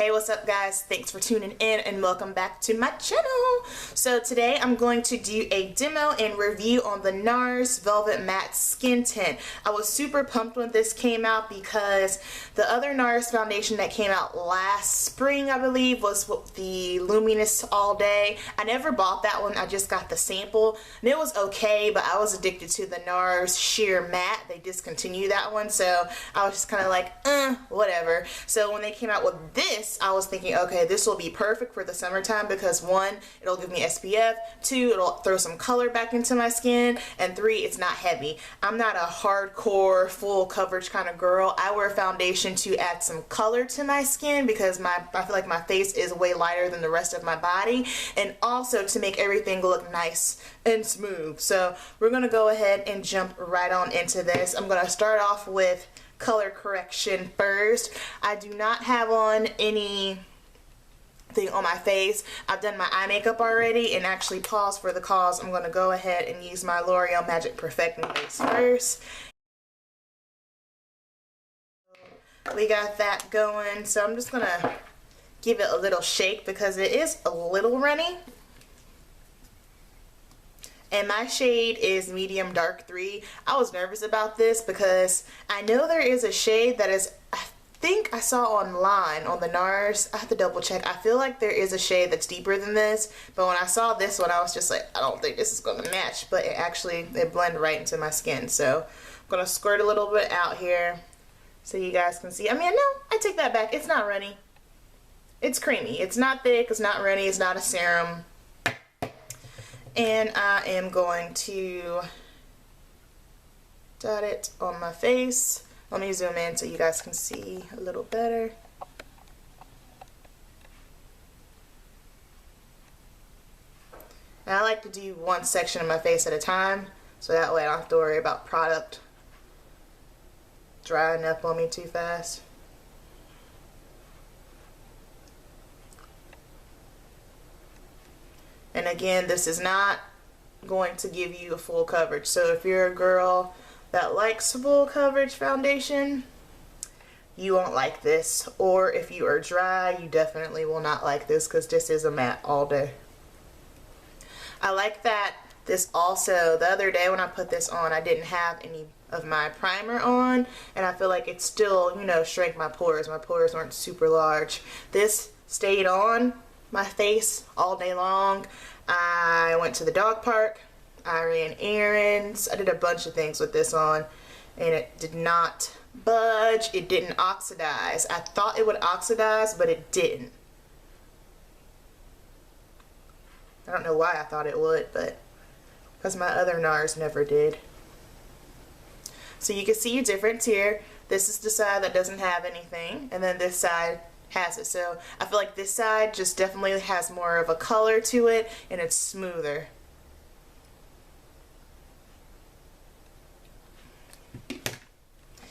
Hey, what's up guys? Thanks for tuning in and welcome back to my channel. So today I'm going to do a demo and review on the Nars Velvet Matte Skin Tint. I was super pumped when this came out because the other Nars foundation that came out last spring, I believe, was the Luminous All Day. I never bought that one, I just got the sample and it was okay, but I was addicted to the Nars Sheer Matte. They discontinued that one, so I was just kind of like, whatever. So when they came out with this, I was thinking, okay, this will be perfect for the summertime because 1, it'll give me SPF, 2, it'll throw some color back into my skin, and 3, it's not heavy. I'm not a hardcore full coverage kind of girl. I wear foundation to add some color to my skin because I feel like my face is way lighter than the rest of my body, and also to make everything look nice and smooth. So we're gonna go ahead and jump right on into this. I'm gonna start off with color correction first. I do not have on anything on my face. I've done my eye makeup already, and actually pause for the cause. I'm going to go ahead and use my L'Oreal Magic Perfecting Base first. We got that going, so I'm just going to give it a little shake because it is a little runny. And my shade is medium dark 3. I was nervous about this because I know there is a shade that is, I think I saw online on the Nars. I have to double check. I feel like there is a shade that's deeper than this, but when I saw this one I was just like, I don't think this is going to match, but it blended right into my skin. So I'm going to squirt a little bit out here so you guys can see. I mean, no, I take that back. It's not runny. It's creamy. It's not thick. It's not runny. It's not a serum. And I am going to dot it on my face. Let me zoom in so you guys can see a little better. And I like to do one section of my face at a time, so that way I don't have to worry about product drying up on me too fast. And again, this is not going to give you a full coverage. So if you're a girl that likes full coverage foundation, you won't like this. Or if you are dry, you definitely will not like this because this is a matte all day. I like that this also, the other day when I put this on, I didn't have any of my primer on, and I feel like it still, you know, shrank my pores. My pores weren't super large. This stayed on my face all day long. I went to the dog park, I ran errands, I did a bunch of things with this on, and it did not budge. It didn't oxidize. I thought it would oxidize, but it didn't. I don't know why I thought it would, but because my other Nars never did. So you can see your difference here. This is the side that doesn't have anything, and then this side has it. So I feel like this side just definitely has more of a color to it, and it's smoother.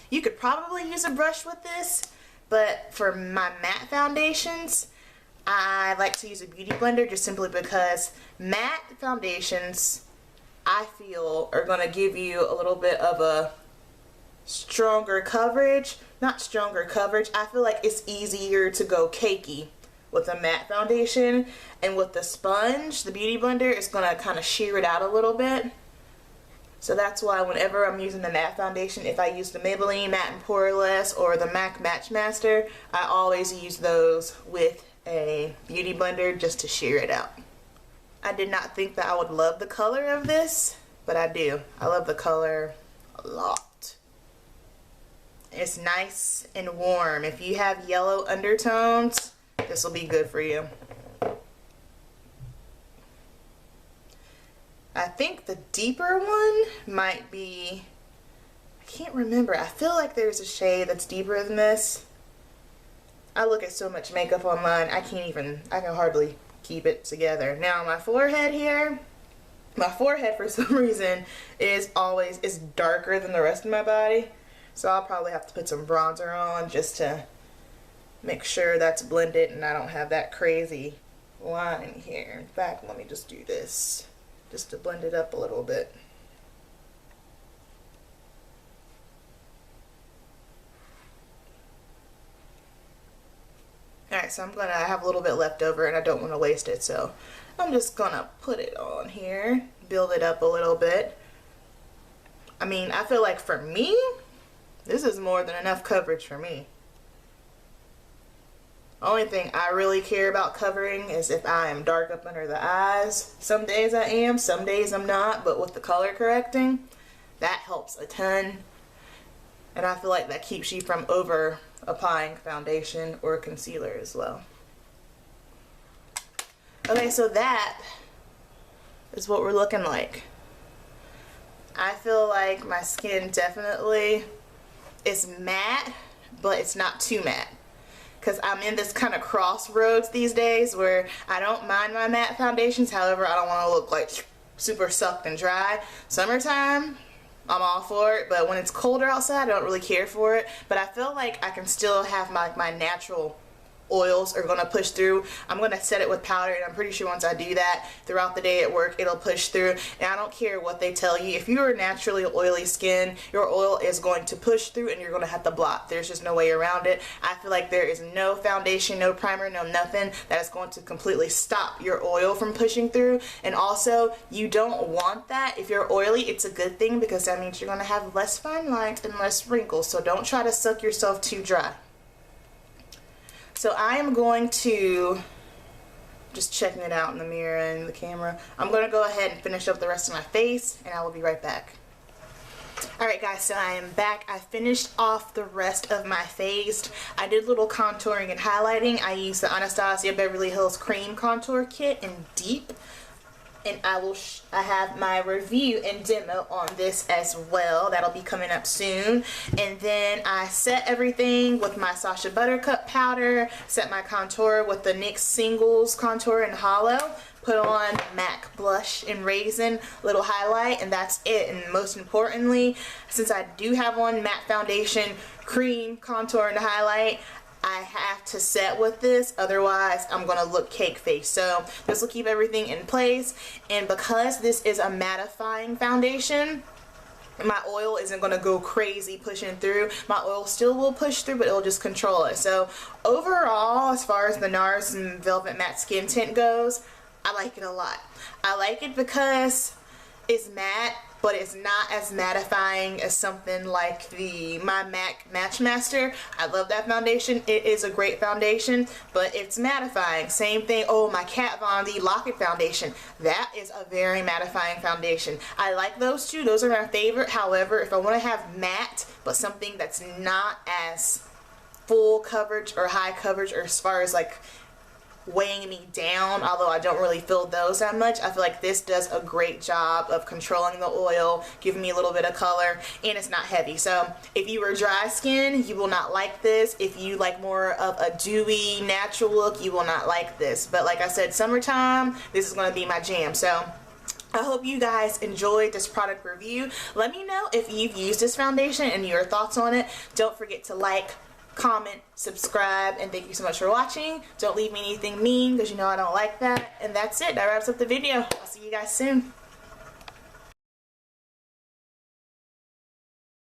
You could probably use a brush with this, but for my matte foundations, I like to use a beauty blender just simply because matte foundations, I feel, are going to give you a little bit of a stronger coverage. Not stronger coverage, I feel like it's easier to go cakey with a matte foundation, and with the sponge, the beauty blender is going to kind of shear it out a little bit. So that's why whenever I'm using the matte foundation, if I use the Maybelline Matte and Poreless or the MAC Match Master, I always use those with a beauty blender just to shear it out. I did not think that I would love the color of this, but I do. I love the color a lot. It's nice and warm. If you have yellow undertones, this will be good for you. I think the deeper one might be, I can't remember. I feel like there's a shade that's deeper than this. I look at so much makeup online, I can hardly keep it together. Now my forehead here, my forehead for some reason is darker than the rest of my body. So I'll probably have to put some bronzer on just to make sure that's blended and I don't have that crazy line here. In fact, let me just do this just to blend it up a little bit. Alright, Alright, so I have a little bit left over and I don't want to waste it, so I'm just gonna put it on here, build it up a little bit. I mean, I feel like for me, this is more than enough coverage for me. Only thing I really care about covering is if I am dark up under the eyes. Some days I am, some days I'm not, but with the color correcting, that helps a ton. And I feel like that keeps you from over applying foundation or concealer as well. Okay, so that is what we're looking like. I feel like my skin definitely is matte, but it's not too matte. Because I'm in this kind of crossroads these days where I don't mind my matte foundations, however I don't want to look like super sucked and dry. Summertime, I'm all for it, but when it's colder outside, I don't really care for it. But I feel like I can still have my natural oils are going to push through. I'm going to set it with powder, and I'm pretty sure once I do that throughout the day at work, it'll push through. And I don't care what they tell you. If you're naturally oily skin, your oil is going to push through and you're going to have to blot. There's just no way around it. I feel like there is no foundation, no primer, no nothing that is going to completely stop your oil from pushing through. And also, you don't want that. If you're oily, it's a good thing because that means you're going to have less fine lines and less wrinkles. So don't try to suck yourself too dry. So I am going to, just checking it out in the mirror and the camera, I'm going to go ahead and finish up the rest of my face, and I will be right back. Alright guys, so I am back. I finished off the rest of my face. I did a little contouring and highlighting. I used the Anastasia Beverly Hills Cream Contour Kit in Deep. And I have my review and demo on this as well. That'll be coming up soon. And then I set everything with my Sacha Buttercup powder, set my contour with the NYX Singles Contour in Hollow, put on MAC blush in Raisin, little highlight, and that's it. And most importantly, since I do have on matte foundation, cream, contour, and highlight, I have to set with this, otherwise I'm going to look cake face. So this will keep everything in place, and because this is a mattifying foundation, my oil isn't going to go crazy pushing through. My oil still will push through, but it'll just control it. So overall, as far as the Nars Velvet Matte Skin Tint goes, I like it a lot. I like it because it's matte, but it's not as mattifying as something like my MAC Matchmaster. I love that foundation. It is a great foundation, but it's mattifying. Same thing, oh, my Kat Von D Lock-It foundation. That is a very mattifying foundation. I like those two. Those are my favorite. However, if I want to have matte, but something that's not as full coverage or high coverage, or as far as like weighing me down, although I don't really feel those that much, I feel like this does a great job of controlling the oil, giving me a little bit of color, and it's not heavy. So if you are dry skin, you will not like this. If you like more of a dewy natural look, you will not like this. But like I said, summertime, this is going to be my jam. So I hope you guys enjoyed this product review. Let me know if you've used this foundation and your thoughts on it. Don't forget to like, comment, subscribe, and thank you so much for watching. Don't leave me anything mean because you know I don't like that. And that's it. That wraps up the video. I'll see you guys soon.